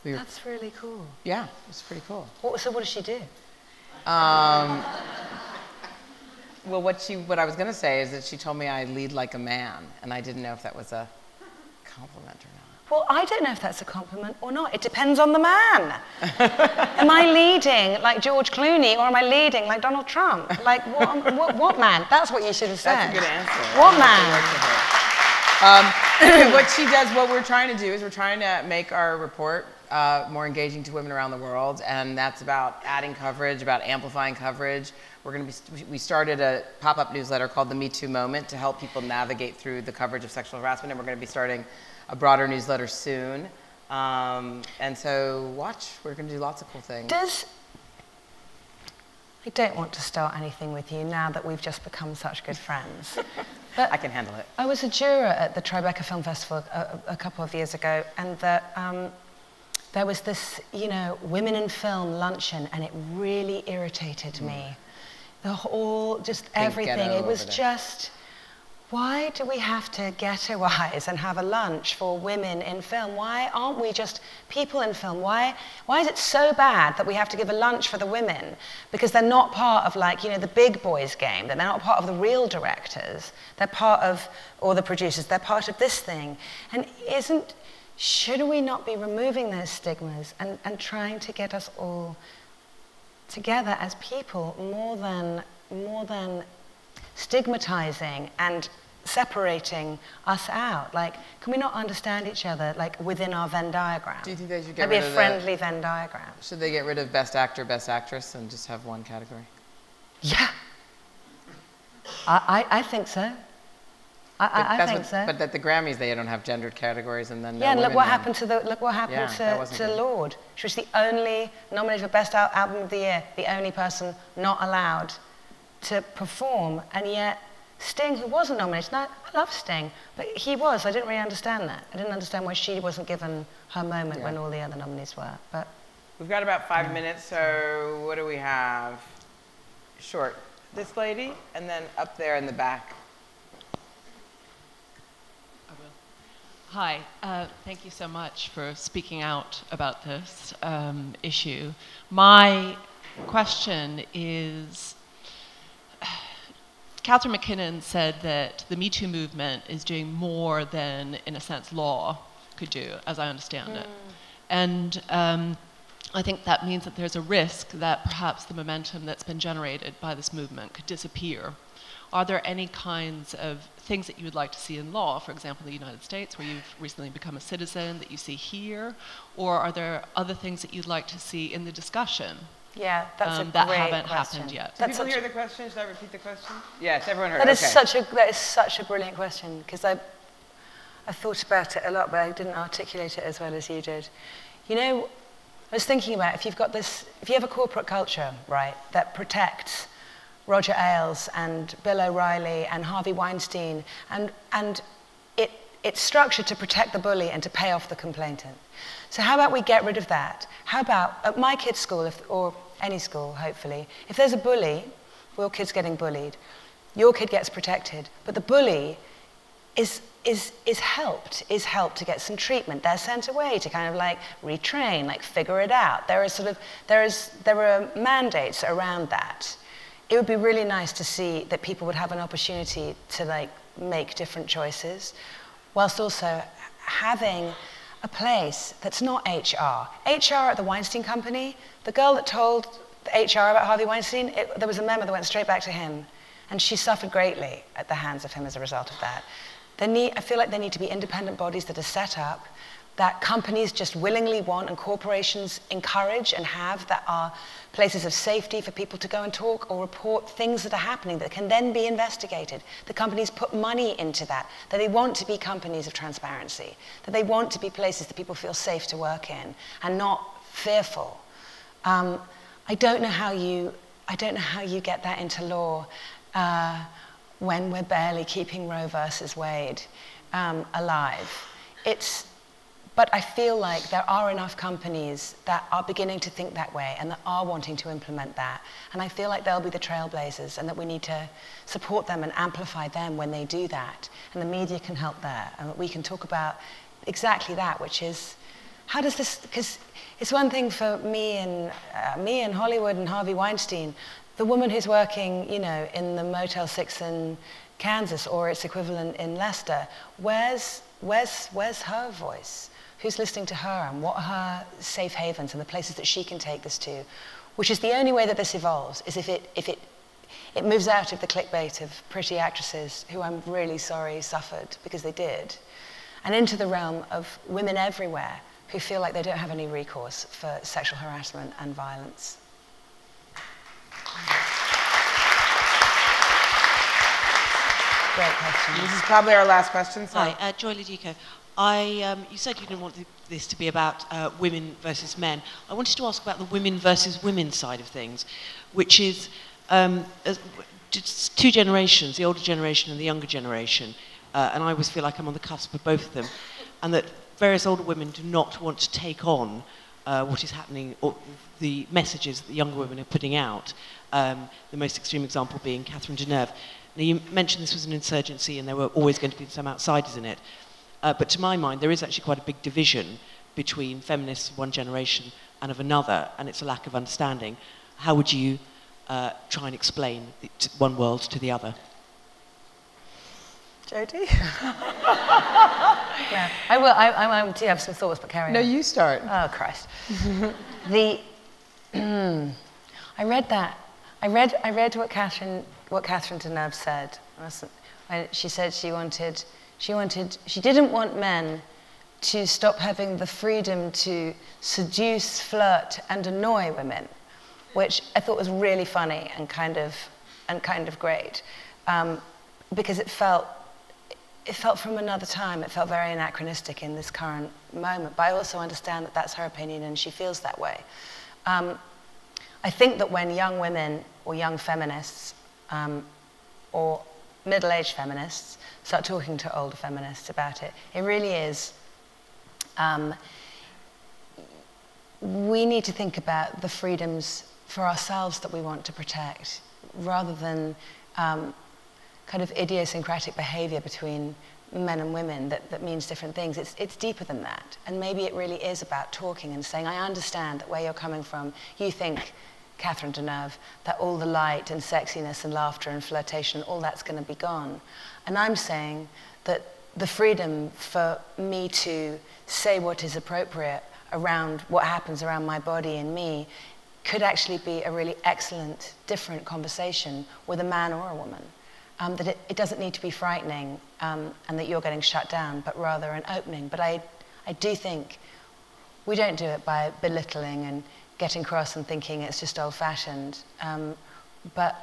S2: That's really cool.
S1: Yeah, it's pretty cool.
S2: So what does she do?
S1: Well, what I was going to say is that she told me I lead like a man, and I didn't know if that was a compliment or not.
S2: Well, I don't know if that's a compliment or not. It depends on the man. Am I leading like George Clooney, or am I leading like Donald Trump? Like, what man? That's what you should have said.
S1: That's a good answer.
S2: What man?
S1: What she does, what we're trying to do is we're trying to make our report more engaging to women around the world, and that's about adding coverage, about amplifying coverage. We started a pop-up newsletter called the Me Too Moment to help people navigate through the coverage of sexual harassment, and we're going to be starting a broader newsletter soon. And so watch, we're going to do lots of cool things.
S2: I don't want to start anything with you now that we've just become such good friends. But
S1: I can handle it.
S2: I was a juror at the Tribeca Film Festival a couple of years ago, and there was this, women in film luncheon, and it really irritated me. Everything. It was just, why do we have to ghettoize and have a lunch for women in film? Why aren't we just people in film? Why is it so bad that we have to give a lunch for the women? Because they're not part of the big boys game, that they're not part of the real directors. They're part of, or the producers, they're part of this thing. And should we not be removing those stigmas and trying to get us all together as people more than stigmatizing and separating us out? Like, can we not understand each other within our Venn diagram?
S1: Do you think they should get
S2: rid
S1: rid
S2: of a friendly Venn diagram?
S1: Should they get rid of Best Actor, Best Actress, and just have one category?
S2: Yeah, I think so. I think so.
S1: But at the Grammys, they don't have gendered categories, and then
S2: and look what happened to Lorde. She was the only nominated for Best Album of the Year, the only person not allowed to perform, and yet Sting, who wasn't nominated, I love Sting, but he was. I didn't really understand that. I didn't understand why she wasn't given her moment when all the other nominees were. But
S1: we've got about 5 minutes, so what do we have? Short. This lady, and then up there in the back.
S5: Hi, thank you so much for speaking out about this issue. My question is, Catherine McKinnon said that the Me Too movement is doing more than, in a sense, law could do, as I understand it. And I think that means that there's a risk that perhaps the momentum that's been generated by this movement could disappear. Are there any kinds of things that you would like to see in law, for example, in the United States, where you've recently become a citizen, that you see here? Or are there other things that you'd like to see in the discussion?
S2: Yeah, that's a
S5: that
S2: great
S5: haven't
S2: question.
S5: happened yet.
S1: Did people hear the question? Should I repeat the question? Yes, everyone heard.
S2: That is such a brilliant question, because I thought about it a lot, but I didn't articulate it as well as you did. I was thinking about if you have a corporate culture, right, that protects Roger Ailes and Bill O'Reilly and Harvey Weinstein, and it's structured to protect the bully and to pay off the complainant. So how about we get rid of that? How about at my kid's school, or any school, hopefully, if there's a bully, your kid's getting bullied, your kid gets protected, but the bully is helped to get some treatment. They're sent away to kind of retrain, figure it out. There are mandates around that. It would be really nice to see that people would have an opportunity to make different choices, whilst also having a place that's not HR. HR at the Weinstein Company, the girl that told the HR about Harvey Weinstein, there was a memo that went straight back to him, and she suffered greatly at the hands of him as a result of that. I feel like there need to be independent bodies that are set up, that companies just willingly want and corporations encourage and have, that are places of safety for people to go and talk or report things that are happening that can then be investigated. The companies put money into that they want to be companies of transparency, that they want to be places that people feel safe to work in and not fearful. I don't know how you get that into law when we're barely keeping Roe versus Wade alive. But I feel like there are enough companies that are beginning to think that way and that are wanting to implement that. And I feel like they'll be the trailblazers and that we need to support them and amplify them when they do that. And the media can help there. And that we can talk about exactly that, which is, how does this, because it's one thing for me in Hollywood and Harvey Weinstein, the woman who's working, you know, in the Motel 6 in Kansas or its equivalent in Leicester, where's her voice? Who's listening to her and what are her safe havens and the places that she can take this to? Which is the only way that this evolves, is if it moves out of the clickbait of pretty actresses who I'm really sorry suffered because they did, and into the realm of women everywhere who feel like they don't have any recourse for sexual harassment and violence. Great question.
S1: This is probably our last question. So.
S6: Hi, Joy Ladico. You said you didn't want this to be about women versus men. I wanted to ask about the women versus women side of things, which is just two generations, the older generation and the younger generation. And I always feel like I'm on the cusp of both of them. And that various older women do not want to take on what is happening, or the messages that the younger women are putting out. The most extreme example being Catherine Deneuve. Now, you mentioned this was an insurgency and there were always going to be some outsiders in it. But to my mind, there is actually quite a big division between feminists of one generation and of another, and it's a lack of understanding. How would you try and explain one world to the other?
S2: Jodi? Yeah, I will. I do have some thoughts, but carry on.
S1: No, you start.
S2: Oh, Christ. I read that. I read what Catherine Deneuve said. She said she didn't want men to stop having the freedom to seduce, flirt, and annoy women, which I thought was really funny and kind of great, because it felt from another time. It felt very anachronistic in this current moment. But I also understand that that's her opinion and she feels that way. I think that when young women or young feminists or middle-aged feminists start talking to older feminists about it, it really is, we need to think about the freedoms for ourselves that we want to protect, rather than kind of idiosyncratic behavior between men and women that means different things. It's deeper than that. And maybe it really is about talking and saying, I understand that where you're coming from, you think, Catherine Deneuve, that all the light and sexiness and laughter and flirtation, all that's going to be gone. And I'm saying that the freedom for me to say what is appropriate around what happens around my body and me could actually be a really excellent, different conversation with a man or a woman. That it doesn't need to be frightening and that you're getting shut down, but rather an opening. But I do think we don't do it by belittling and getting cross and thinking it's just old-fashioned, but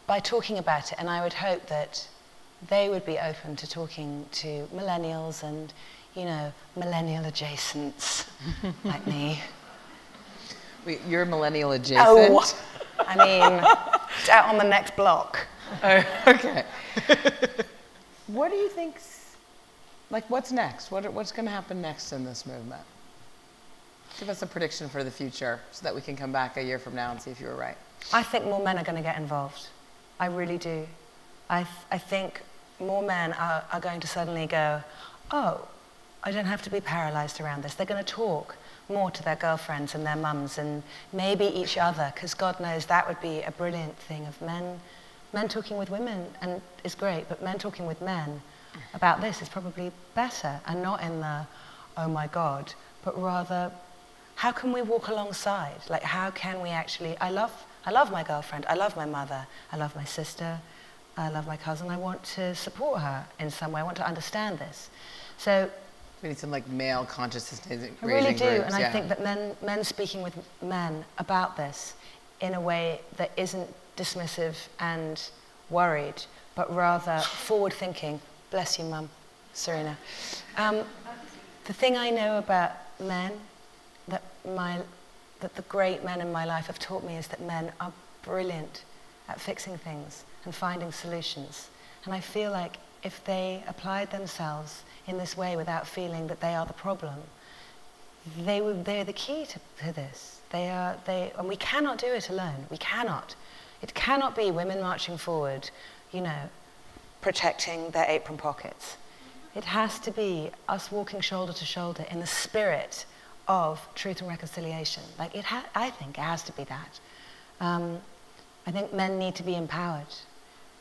S2: by talking about it. And I would hope that they would be open to talking to millennials and, you know, millennial adjacents like me.
S1: Wait, you're millennial adjacent?
S2: Oh, I mean, it's out on the next block.
S1: Oh, okay. What do you think, like, what's next? What's going to happen next in this movement? Give us a prediction for the future so that we can come back a year from now and see if you were right.
S2: I think more men are going to get involved. I really do. I think more men are going to suddenly go, oh, I don't have to be paralyzed around this. They're going to talk more to their girlfriends and their mums and maybe each other, because God knows that would be a brilliant thing of men talking with women, and is great, but men talking with men about this is probably better, and not in the, oh my God, but rather, how can we walk alongside? Like, how can we actually, I love my girlfriend, I love my mother, I love my sister, I love my cousin, I want to support her in some way, I want to understand this. So,
S1: we need some like male consciousness raising
S2: I really do,
S1: groups,
S2: and I think that men speaking with men about this in a way that isn't dismissive and worried, but rather forward-thinking. Bless you, Mum, Serena. The thing I know about men, that the great men in my life have taught me, is that men are brilliant at fixing things and finding solutions. And I feel like if they applied themselves in this way without feeling that they are the problem, they're the key to this. And we cannot do it alone. We cannot. It cannot be women marching forward, you know, protecting their apron pockets. It has to be us walking shoulder to shoulder in the spirit of truth and reconciliation. Like I think it has to be that. I think men need to be empowered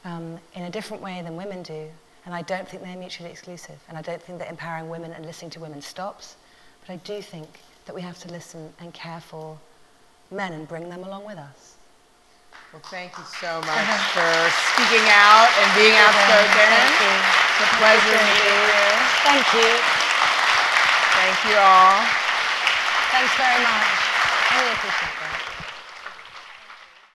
S2: in a different way than women do, and I don't think they're mutually exclusive, and I don't think that empowering women and listening to women stops, but I do think that we have to listen and care for men and bring them along with us.
S1: Well, thank you so much for speaking out and being outspoken.
S2: Thank you.
S1: It's a pleasure meeting you.
S2: Thank you.
S1: Thank you all.
S2: Thanks very much. I really appreciate that.